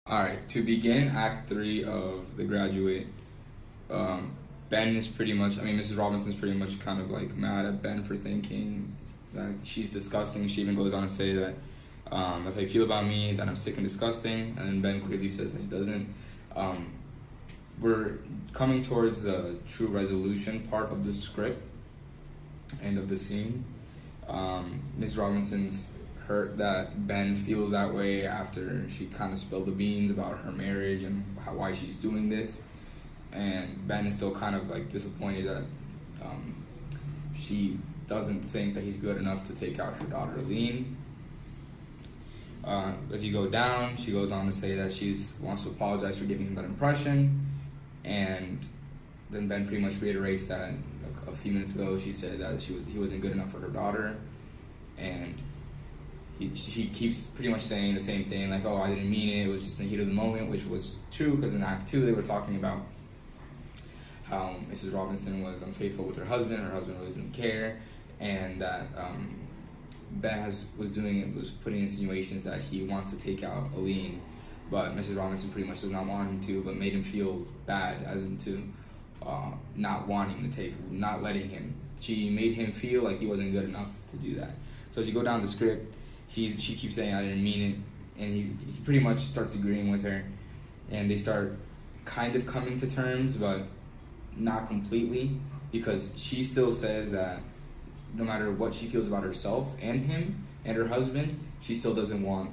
All right, to begin Act 3 of The Graduate, Ben is pretty much, Mrs. Robinson's pretty much kind of like mad at Ben for thinking that she's disgusting. She even goes on to say that that's how you feel about me, that I'm sick and disgusting, and then Ben clearly says that he doesn't. We're coming towards the true resolution part of the script and of the scene. Ms. Robinson's hurt that Ben feels that way after she kind of spilled the beans about her marriage and why she's doing this, and Ben is still kind of like disappointed that she doesn't think that he's good enough to take out her daughter Aline. As you go down, she goes on to say that she wants to apologize for giving him that impression, and then Ben pretty much reiterates that a few minutes ago she said that he wasn't good enough for her daughter, and she keeps pretty much saying the same thing, like, oh, I didn't mean it, it was just in the heat of the moment, which was true, because in Act 2 they were talking about how Mrs. Robinson was unfaithful with her husband really didn't care, and that Ben was putting insinuations that he wants to take out Aline, but Mrs. Robinson pretty much does not want him to, but made him feel bad, as into not wanting to not letting him. She made him feel like he wasn't good enough to do that. So as you go down the script, she keeps saying, I didn't mean it, and he pretty much starts agreeing with her, and they start kind of coming to terms, but not completely, because she still says that no matter what she feels about herself and him and her husband, she still doesn't want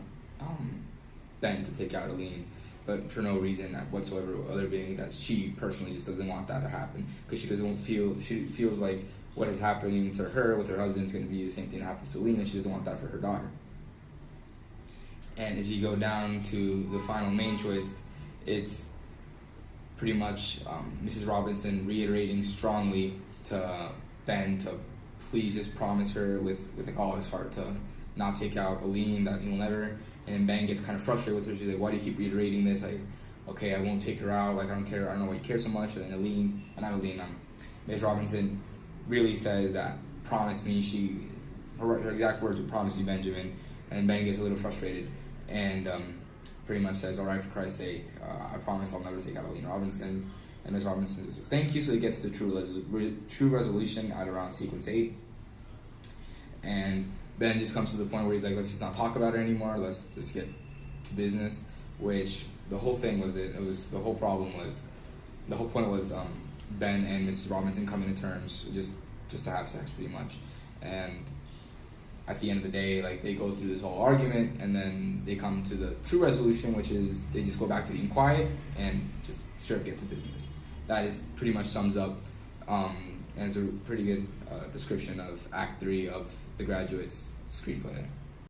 Ben to take out Aline, but for no reason whatsoever other being that she personally just doesn't want that to happen, because she feels like what is happening to her with her husband is going to be the same thing that happens to Aline, and she doesn't want that for her daughter. And as you go down to the final main twist, it's pretty much Mrs. Robinson reiterating strongly to Ben to please just promise her with like all his heart to not take out Aline, that he will never. And Ben gets kind of frustrated with her. She's like, why do you keep reiterating this? Like, okay, I won't take her out. Like, I don't care. I don't know why you care so much. And then Ms. Robinson really says that, promise me. Her exact words were, promise me, Benjamin. And Ben gets a little frustrated and pretty much says, all right, for Christ's sake, I promise I'll never take out Aline Robinson. And Ms. Robinson just says, thank you. So he gets the true resolution at around sequence 8. And Ben just comes to the point where he's like, let's just not talk about it anymore. Let's just get to business. Which the whole thing was that the whole point was Ben and Mrs. Robinson coming to terms just to have sex, pretty much. And at the end of the day, like, they go through this whole argument, and then they come to the true resolution, which is they just go back to being quiet and just straight up get to business. That is pretty much sums up and it's a pretty good description of Act 3 of The Graduate's screenplay.